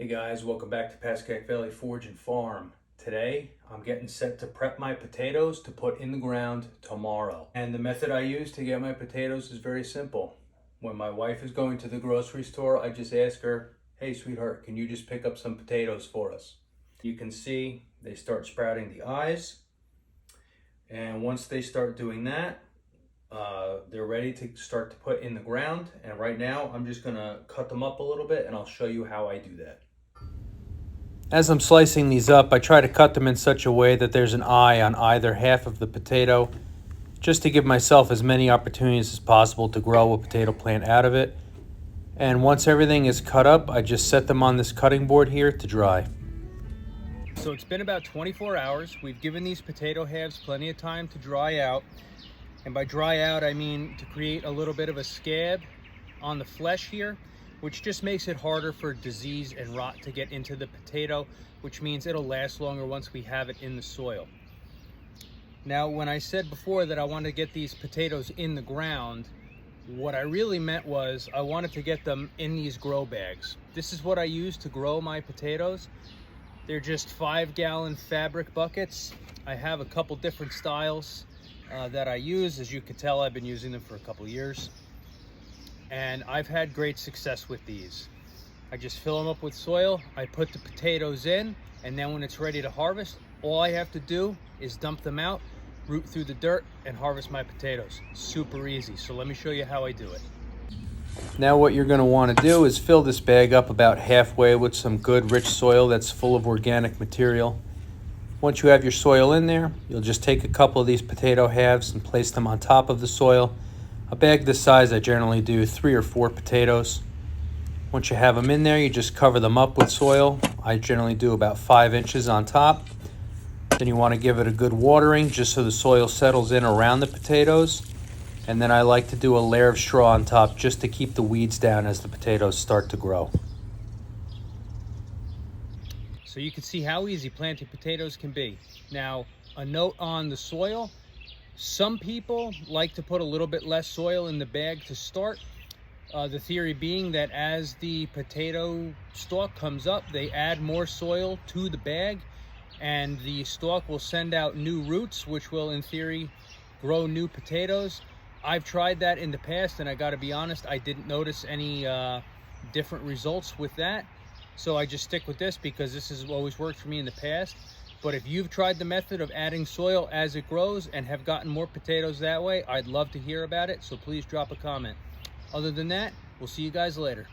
Hey guys, welcome back to Pascack Valley Forge and Farm. Today, I'm getting set to prep my potatoes to put in the ground tomorrow. And the method I use to get my potatoes is very simple. When my wife is going to the grocery store, I just ask her, hey sweetheart, can you just pick up some potatoes for us? You can see they start sprouting the eyes. And once they start doing that, they're ready to start to put in the ground. And right now, I'm just gonna cut them up a little bit and I'll show you how I do that. As I'm slicing these up, I try to cut them in such a way that there's an eye on either half of the potato, just to give myself as many opportunities as possible to grow a potato plant out of it. And once everything is cut up, I just set them on this cutting board here to dry. So it's been about 24 hours. We've given these potato halves plenty of time to dry out. And by dry out, I mean to create a little bit of a scab on the flesh here, which just makes it harder for disease and rot to get into the potato, which means it'll last longer once we have it in the soil. Now, when I said before that I wanted to get these potatoes in the ground, what I really meant was I wanted to get them in these grow bags. This is what I use to grow my potatoes. They're just 5-gallon fabric buckets. I have a couple different styles that I use. As you can tell, I've been using them for a couple years. And I've had great success with these. I just fill them up with soil, I put the potatoes in, and then when it's ready to harvest, all I have to do is dump them out, root through the dirt, and harvest my potatoes. Super easy. So let me show you how I do it. Now what you're going to want to do is fill this bag up about halfway with some good rich soil that's full of organic material. Once you have your soil in there, you'll just take a couple of these potato halves and place them on top of the soil. A bag this size, I generally do 3 or 4 potatoes. Once you have them in there, you just cover them up with soil. I generally do about 5 inches on top. Then you want to give it a good watering just so the soil settles in around the potatoes. And then I like to do a layer of straw on top just to keep the weeds down as the potatoes start to grow. So you can see how easy planting potatoes can be. Now, a note on the soil. Some people like to put a little bit less soil in the bag to start. The theory being that as the potato stalk comes up, they add more soil to the bag and the stalk will send out new roots, which will in theory grow new potatoes. I've tried that in the past and I gotta be honest, I didn't notice any different results with that. So I just stick with this because this has always worked for me in the past. But if you've tried the method of adding soil as it grows and have gotten more potatoes that way, I'd love to hear about it. So please drop a comment. Other than that, we'll see you guys later.